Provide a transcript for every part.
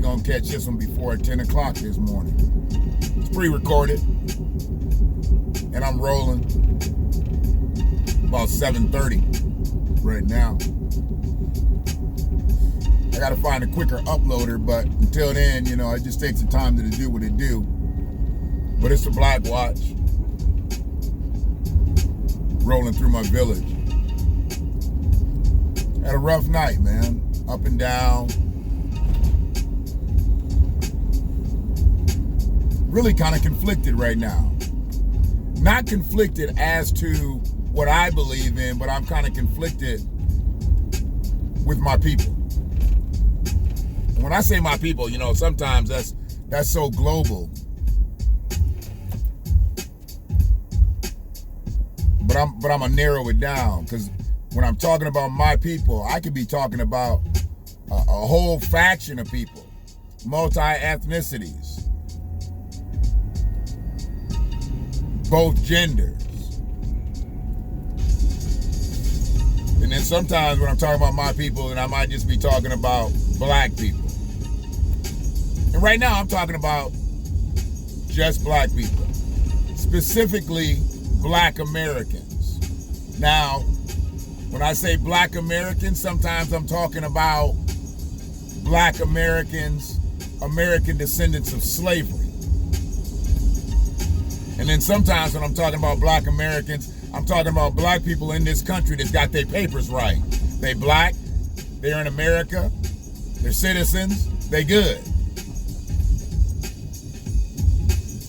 probably gonna catch this one before 10 o'clock this morning. It's pre-recorded, and I'm rolling about 7:30 right now. I gotta find a quicker uploader, but until then, it just takes the time to do what it do. But it's the BlackWatch rolling through my village. Had a rough night, man. Up and down. Really kind of conflicted right now. Not conflicted as to what I believe in, but I'm kind of conflicted with my people. And when I say my people, sometimes that's so global. But I'm gonna narrow it down, because when I'm talking about my people, I could be talking about a whole faction of people, multi-ethnicities, both genders. And then sometimes when I'm talking about my people, then I might just be talking about black people. And right now I'm talking about just black people, specifically Black Americans. Now, when I say Black Americans, sometimes I'm talking about Black Americans, American descendants of slavery. And then sometimes when I'm talking about Black Americans, I'm talking about black people in this country that's got their papers right. They black, they're in America, they're citizens, they good.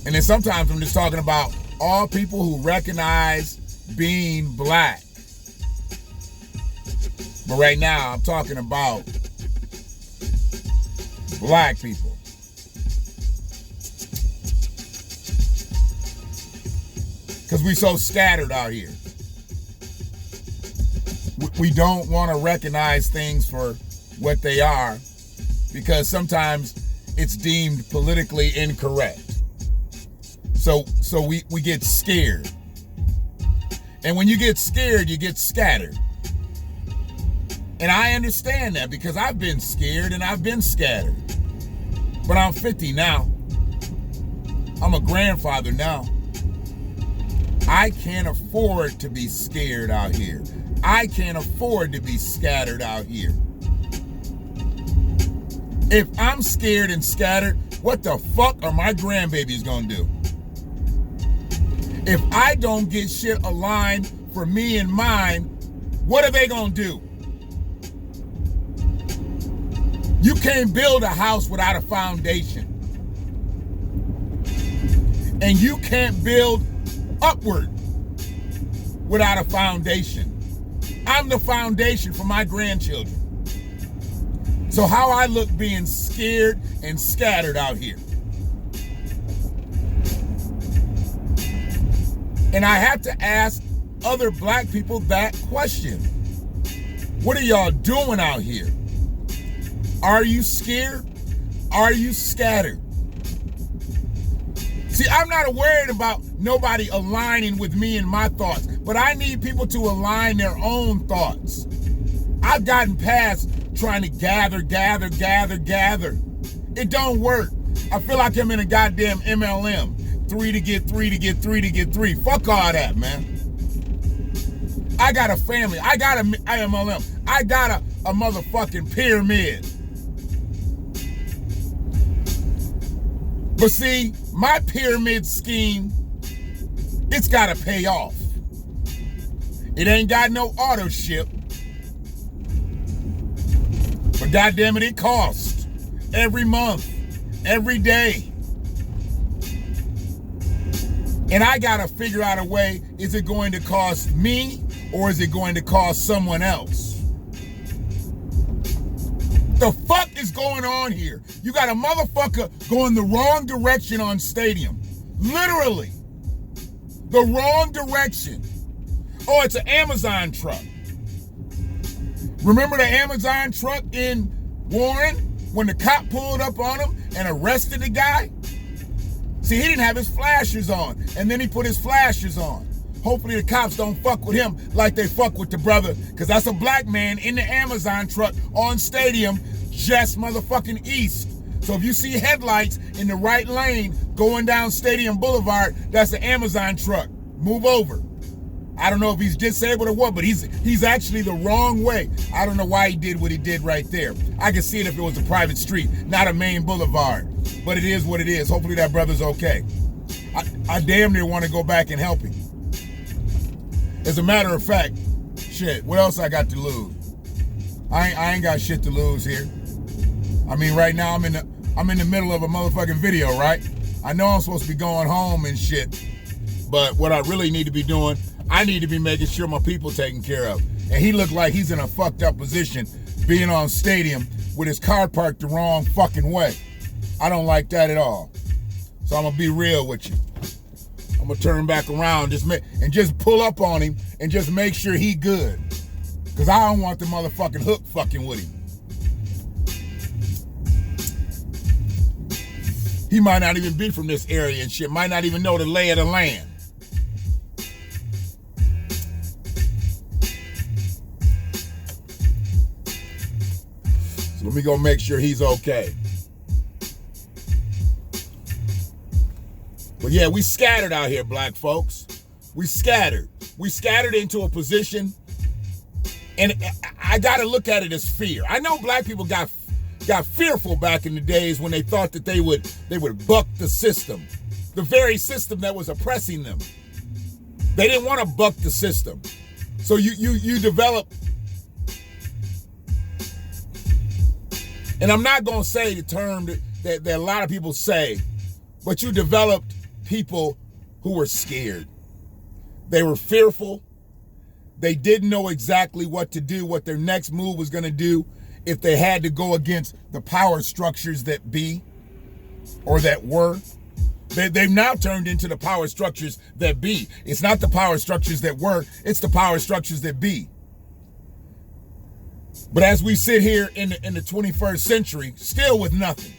And then sometimes I'm just talking about all people who recognize being black. But right now, I'm talking about black people. Because we so scattered out here. We don't want to recognize things for what they are, because sometimes it's deemed politically incorrect. So we get scared. And when you get scared, you get scattered. And I understand that, because I've been scared and I've been scattered. But I'm 50 now. I'm a grandfather now. I can't afford to be scared out here. I can't afford to be scattered out here. If I'm scared and scattered, what the fuck are my grandbabies gonna do? If I don't get shit aligned for me and mine, what are they gonna do? You can't build a house without a foundation. And you can't build upward without a foundation. I'm the foundation for my grandchildren. So how I look being scared and scattered out here. And I have to ask other black people that question. What are y'all doing out here? Are you scared? Are you scattered? See, I'm not worried about nobody aligning with me and my thoughts, but I need people to align their own thoughts. I've gotten past trying to gather. It don't work. I feel like I'm in a goddamn MLM. 3 to get 3 to get 3 to get 3. Fuck all that, man. I got a family. I got a MLM. I got a motherfucking pyramid. But see, my pyramid scheme, it's got to pay off. It ain't got no auto ship. But goddamn it, it costs every month, every day. And I got to figure out a way, is it going to cost me or is it going to cost someone else? The fuck is going on here? You got a motherfucker going the wrong direction on Stadium. Literally. The wrong direction. Oh, it's an Amazon truck. Remember the Amazon truck in Warren when the cop pulled up on him and arrested the guy? See, he didn't have his flashers on, and then he put his flashers on. Hopefully the cops don't fuck with him like they fuck with the brother, because that's a black man in the Amazon truck on Stadium, just motherfucking east. So if you see headlights in the right lane going down Stadium Boulevard, that's an Amazon truck. Move over. I don't know if he's disabled or what, but he's actually the wrong way. I don't know why he did what he did right there. I could see it if it was a private street, not a main boulevard. But it is what it is. Hopefully that brother's okay. I damn near want to go back and help him. As a matter of fact, shit, what else I got to lose? I ain't got shit to lose here. I mean, right now I'm in the middle of a motherfucking video, right? I know I'm supposed to be going home and shit, but what I really need to be doing, I need to be making sure my people taken care of. And he looked like he's in a fucked up position being on Stadium with his car parked the wrong fucking way. I don't like that at all. So I'm gonna be real with you. I'm gonna turn back around and just pull up on him and just make sure he good. Cause I don't want the motherfucking hook fucking with him. He might not even be from this area and shit, might not even know the lay of the land. So let me go make sure he's okay. But yeah, we scattered out here, black folks. We scattered. We scattered into a position, and I gotta look at it as fear. I know black people got fearful back in the days when they thought that they would buck the system, the very system that was oppressing them. They didn't want to buck the system. So you develop, and I'm not gonna say the term that a lot of people say, but you developed people who were scared. They were fearful. They didn't know exactly what to do, what their next move was gonna do if they had to go against the power structures that be or that were. They've now turned into the power structures that be. It's not the power structures that were, it's the power structures that be. But as we sit here in the 21st century, still with nothing,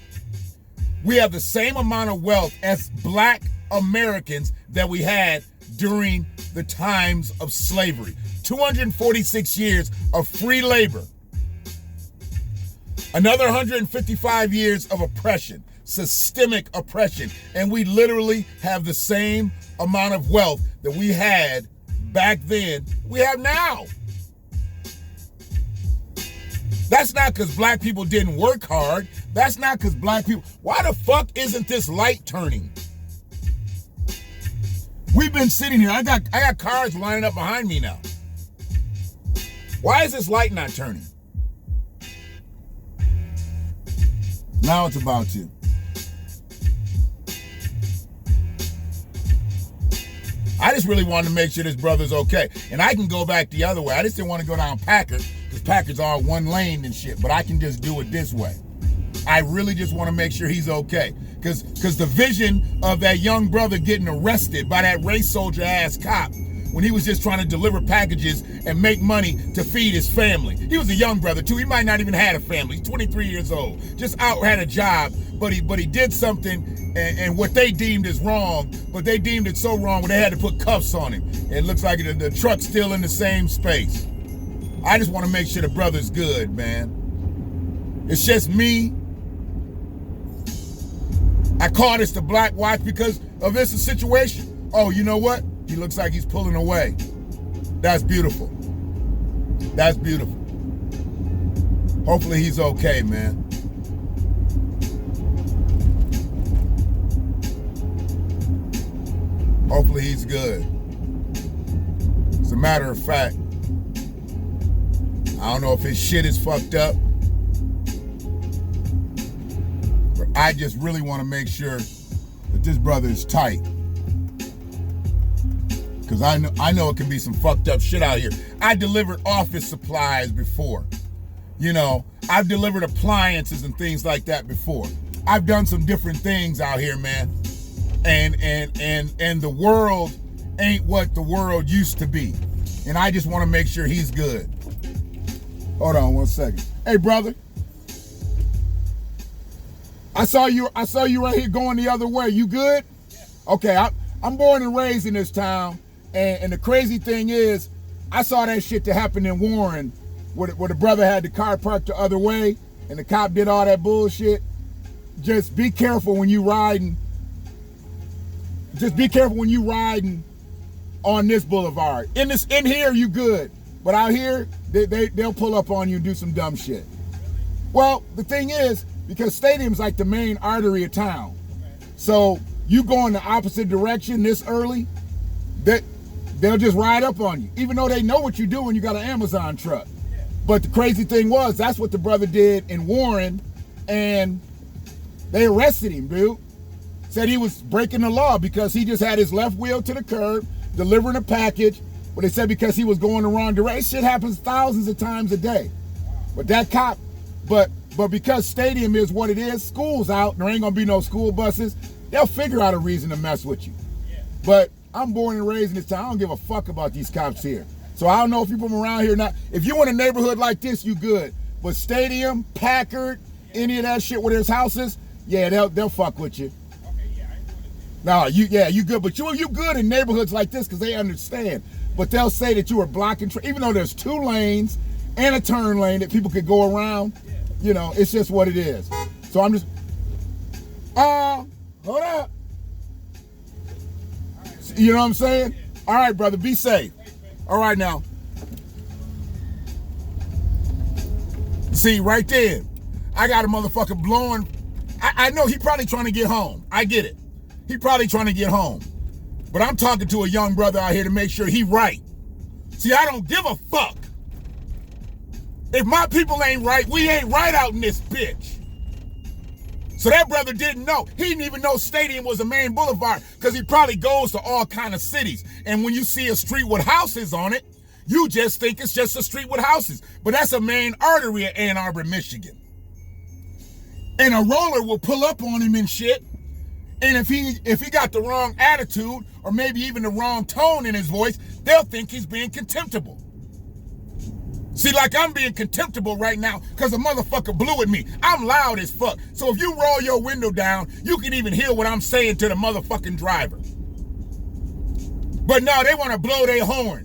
we have the same amount of wealth as black Americans that we had during the times of slavery. 246 years of free labor. Another 155 years of oppression, systemic oppression. And we literally have the same amount of wealth that we had back then, we have now. That's not because black people didn't work hard. That's not because black people... Why the fuck isn't this light turning? We've been sitting here. I got cars lining up behind me now. Why is this light not turning? Now it's about to. I just really wanted to make sure this brother's okay. And I can go back the other way. I just didn't want to go down Packard, because Packards are one lane and shit, but I can just do it this way. I really just want to make sure he's okay. Because the vision of that young brother getting arrested by that race soldier ass cop when he was just trying to deliver packages and make money to feed his family. He was a young brother too. He might not even had a family. He's 23 years old. Just out had a job, but he did something and what they deemed as wrong, but they deemed it so wrong when they had to put cuffs on him. It looks like the truck's still in the same space. I just want to make sure the brother's good, man. It's just me. I call this the BlackWatch because of this situation. Oh, you know what? He looks like he's pulling away. That's beautiful. That's beautiful. Hopefully he's okay, man. Hopefully he's good. As a matter of fact, I don't know if his shit is fucked up, but I just really want to make sure that this brother is tight. Because I know it can be some fucked up shit out here. I delivered office supplies before. You know, I've delivered appliances and things like that before. I've done some different things out here, man. And the world ain't what the world used to be. And I just want to make sure he's good. Hold on 1 second. Hey, brother. I saw you right here going the other way. You good? Yeah. Okay, I'm born and raised in this town. And the crazy thing is, I saw that shit that happened in Warren, where the brother had the car parked the other way, and the cop did all that bullshit. just be careful when you riding. Just be careful when you riding on this boulevard. In here, you good. But out here, they'll pull up on you and do some dumb shit. Well, the thing is, because stadium's like the main artery of town. So you go in the opposite direction this early, they'll just ride up on you. Even though they know what you're doing, you got an Amazon truck. But the crazy thing was, that's what the brother did in Warren, and they arrested him, dude. Said he was breaking the law because he just had his left wheel to the curb, delivering a package. But they said because he was going the wrong direction. Shit happens thousands of times a day. But that cop, but because stadium is what it is, school's out, there ain't gonna be no school buses, they'll figure out a reason to mess with you. But I'm born and raised in this town. I don't give a fuck about these cops here. So I don't know if you put them around here or not. If you in a neighborhood like this, you good. But stadium, Packard, any of that shit where there's houses, yeah, they'll fuck with you. No, you good, but you good in neighborhoods like this because they understand. But they'll say that you are blocking, even though there's 2 lanes and a turn lane that people could go around. You know, it's just what it is. So I'm just, hold up. You know what I'm saying? All right, brother, be safe. All right, now. See, right there, I got a motherfucker blowing. I know he probably trying to get home. I get it. He probably trying to get home. But I'm talking to a young brother out here to make sure he right. See, I don't give a fuck. If my people ain't right, we ain't right out in this bitch. So that brother didn't know. He didn't even know Stadium was a main boulevard because he probably goes to all kind of cities. And when you see a street with houses on it, you just think it's just a street with houses. But that's a main artery of Ann Arbor, Michigan. And a roller will pull up on him and shit. And if he got the wrong attitude or maybe even the wrong tone in his voice, they'll think he's being contemptible. See, like I'm being contemptible right now because a motherfucker blew at me. I'm loud as fuck. So if you roll your window down, you can even hear what I'm saying to the motherfucking driver. But no, they want to blow their horn.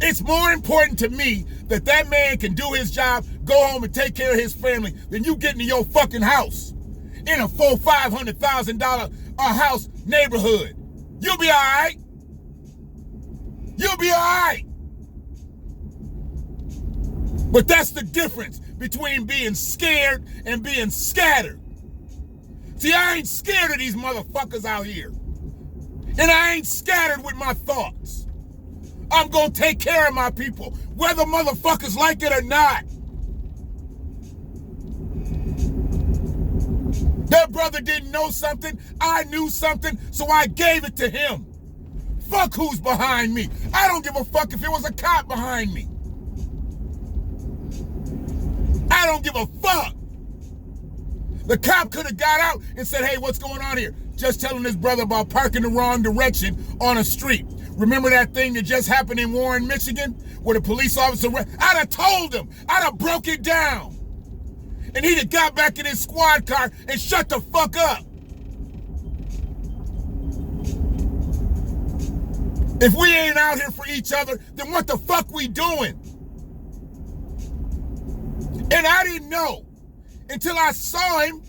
It's more important to me that that man can do his job, go home and take care of his family than you getting to your fucking house in a $400,000-$500,000 house neighborhood. You'll be all right. You'll be all right. But that's the difference between being scared and being scattered. See, I ain't scared of these motherfuckers out here. And I ain't scattered with my thoughts. I'm gonna take care of my people, whether motherfuckers like it or not. That brother didn't know something, I knew something, so I gave it to him. Fuck who's behind me. I don't give a fuck if it was a cop behind me. I don't give a fuck. The cop could have got out and said, hey, what's going on here? Just telling his brother about parking the wrong direction on a street. Remember that thing that just happened in Warren, Michigan, where the police officer, I'd have told him, I'd have broke it down. And he'd have got back in his squad car and shut the fuck up. If we ain't out here for each other, then what the fuck we doing? And I didn't know until I saw him,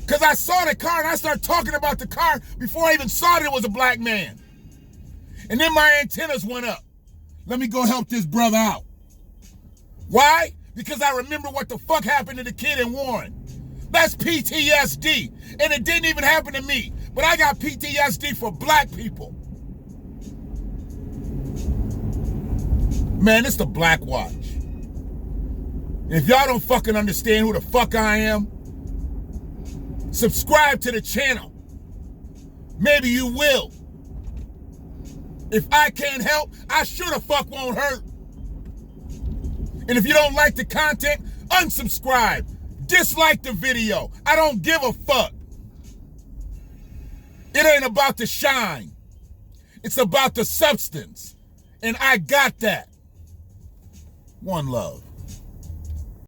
because I saw the car and I started talking about the car before I even saw that it was a black man. And then my antennas went up. Let me go help this brother out. Why? Because I remember what the fuck happened to the kid in Warren. That's PTSD. And it didn't even happen to me. But I got PTSD for black people. Man, it's the BlackWatch. If y'all don't fucking understand who the fuck I am, subscribe to the channel. Maybe you will. If I can't help, I sure the fuck won't hurt. And if you don't like the content, unsubscribe. Dislike the video. I don't give a fuck. It ain't about the shine. It's about the substance. And I got that. One love.